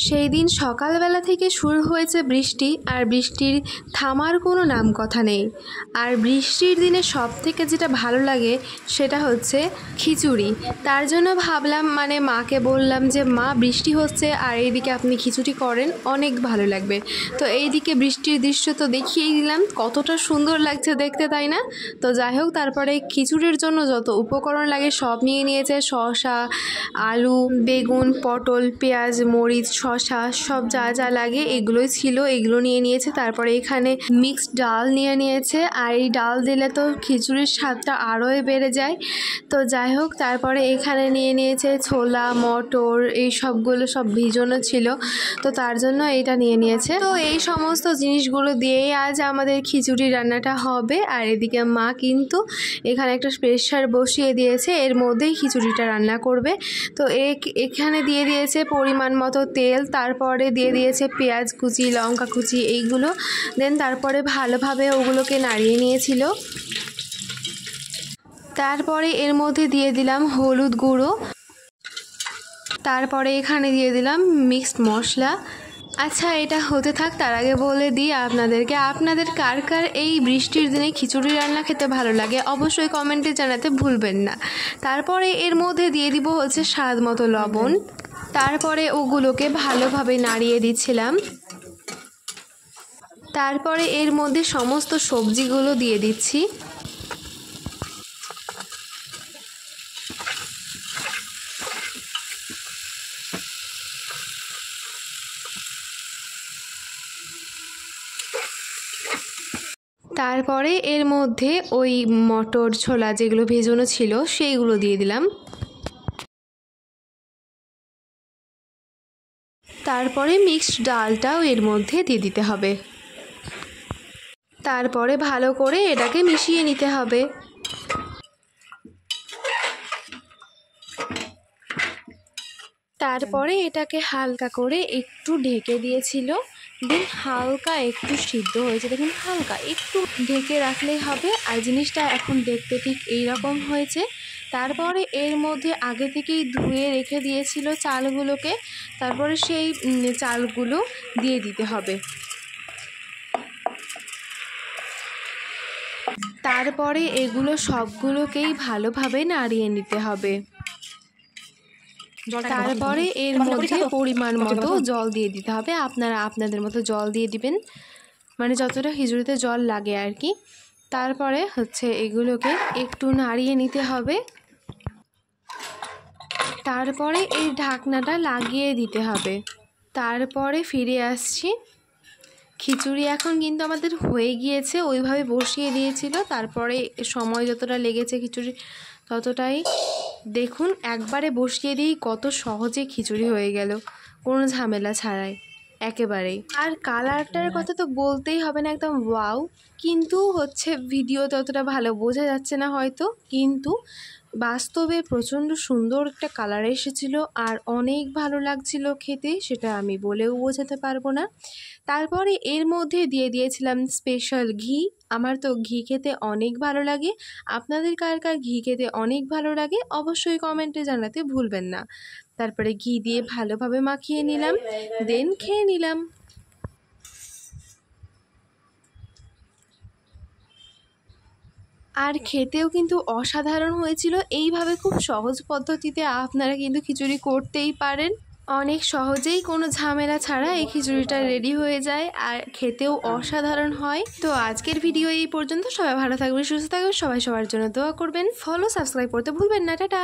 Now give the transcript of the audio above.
সেই দিন সকালবেলা থেকে শুরু হয়েছে বৃষ্টি, আর বৃষ্টির থামার কোনো নাম কথা নেই। আর বৃষ্টির দিনে সব থেকে যেটা ভালো লাগে সেটা হচ্ছে খিচুড়ি। তার জন্য ভাবলাম, মাকে বললাম যে মা, বৃষ্টি হচ্ছে আর এইদিকে আপনি খিচুড়ি করেন, অনেক ভালো লাগবে। তো এইদিকে বৃষ্টির দৃশ্য তো দেখিয়েই দিলাম, কতটা সুন্দর লাগছে দেখতে, তাই না? তো যাই হোক, তারপরে খিচুড়ির জন্য যত উপকরণ লাগে সব নিয়ে নিয়েছে। শসা, আলু, বেগুন, পটল, পেঁয়াজ, মরিচ, শসা, সব যা যা লাগে এগুলোই ছিল, এগুলো নিয়ে নিয়েছে। তারপরে এখানে মিক্সড ডাল নিয়ে নিয়েছে, আর এই ডাল দিলে তো খিচুড়ির স্বাদটা আরোই বেড়ে যায়। তো যাই হোক, তারপরে এখানে নিয়ে নিয়েছে ছোলা, মটর, এই সবগুলো সব ভিজানো ছিল, তো তার জন্য এইটা নিয়ে নিয়েছে। তো এই সমস্ত জিনিসগুলো দিয়েই আজ আমাদের খিচুড়ি রান্নাটা হবে। আর এদিকে মা কিন্তু এখানে একটা প্রেসার বসিয়ে দিয়েছে, এর মধ্যেই খিচুড়িটা রান্না করবে। তো এখানে দিয়ে দিয়েছে পরিমাণ মতো তেল, তারপরে দিয়ে দিয়েছে পেঁয়াজ কুচি, লঙ্কা কুচি, এইগুলো। দেন তারপরে ভালোভাবে ওগুলোকে নাড়িয়ে নিয়েছিল। তারপরে এর মধ্যে দিয়ে দিলাম হলুদ গুঁড়ো, তারপরে এখানে দিয়ে দিলাম মিক্সড মশলা। আচ্ছা, এটা হতে থাক, তার আগে বলে দিই আপনাদেরকে, আপনাদের কার কার এই বৃষ্টির দিনে খিচুড়ি রান্না খেতে ভালো লাগে অবশ্যই কমেন্টে জানাতে ভুলবেন না। তারপরে এর মধ্যে দিয়ে দিব হচ্ছে স্বাদ মতো লবণ। তারপরে ওগুলোকে ভালোভাবে নাড়িয়ে দিচ্ছিলাম। তারপরে এর মধ্যে সমস্ত সবজিগুলো দিয়ে দিচ্ছি। তারপরে এর মধ্যে ওই মটর, ছোলা যেগুলো ভেজানো ছিল সেইগুলো দিয়ে দিলাম। তারপরে মিক্সড ডালটাও এর মধ্যে দিয়ে দিতে হবে। তারপরে ভালো করে এটাকে মিশিয়ে নিতে হবে। তারপরে এটাকে হালকা করে একটু ঢেকে দিয়েছিল। দেন হালকা একটু সিদ্ধ হয়েছে, দেখুন হালকা একটু ঢেকে রাখলেই হবে। আর জিনিসটা এখন দেখতে ঠিক এইরকম হয়েছে। তারপরে এর মধ্যে আগে থেকেই ধুয়ে রেখে দিয়েছিল চালগুলোকে, তারপরে সেই চালগুলো দিয়ে দিতে হবে। তারপরে এগুলো সবগুলোকেই ভালোভাবে নাড়িয়ে নিতে হবে। তারপরে এর মধ্যে পরিমাণ মতো জল দিয়ে দিতে হবে। আপনারা আপনাদের মতো জল দিয়ে দিবেন, যতটা খিচুড়িতে জল লাগে আর কি। তারপরে হচ্ছে এগুলোকে একটু নাড়িয়ে নিতে হবে। তারপরে এই ঢাকনাটা লাগিয়ে দিতে হবে। তারপরে ফিরে আসছি। খিচুড়ি এখন কিন্তু আমাদের হয়ে গিয়েছে, ওইভাবে বসিয়ে দিয়েছিল। তারপরে সময় যতটা লেগেছে খিচুড়ি ততটাই। দেখুন, একবারে বসিয়ে দিয়েই কত সহজে খিচুড়ি হয়ে গেল, কোনো ঝামেলা ছাড়াই একেবারেই। আর কালারটার কথা তো বলতেই হবে না, একদম ওয়াও। কিন্তু হচ্ছে ভিডিওতে অতটা ভালো বোঝা যাচ্ছে না হয়তো, কিন্তু বাস্তবে প্রচণ্ড সুন্দর একটা কালার এসেছিল আর অনেক ভালো লাগছিল খেতে, সেটা আমি বলেও বোঝাতে পারবো না। তারপরে এর মধ্যে দিয়ে দিয়েছিলাম স্পেশাল ঘি। আমার তো ঘি খেতে অনেক ভালো লাগে, আপনাদের কার কার ঘি খেতে অনেক ভালো লাগে অবশ্যই কমেন্টে জানাতে ভুলবেন না। তারপরে ঘি দিয়ে ভালোভাবে মাখিয়ে নিলাম, দেন খেয়ে নিলাম। আর খেতেও কিন্তু অসাধারণ হয়েছিল। এইভাবে খুব সহজ পদ্ধতিতে আপনারা কিন্তু খিচুড়ি করতেই পারেন, অনেক সহজেই, কোনো ঝামেলা ছাড়া এই খিচুড়িটা রেডি হয়ে যায় আর খেতেও অসাধারণ হয়। তো আজকের ভিডিও এই পর্যন্ত। সবাই ভালো থাকবেন, সুস্থ থাকবেন, সবাই সবার জন্য দোয়া করবেন, ফলো সাবস্ক্রাইব করতে ভুলবেন না। টাটা।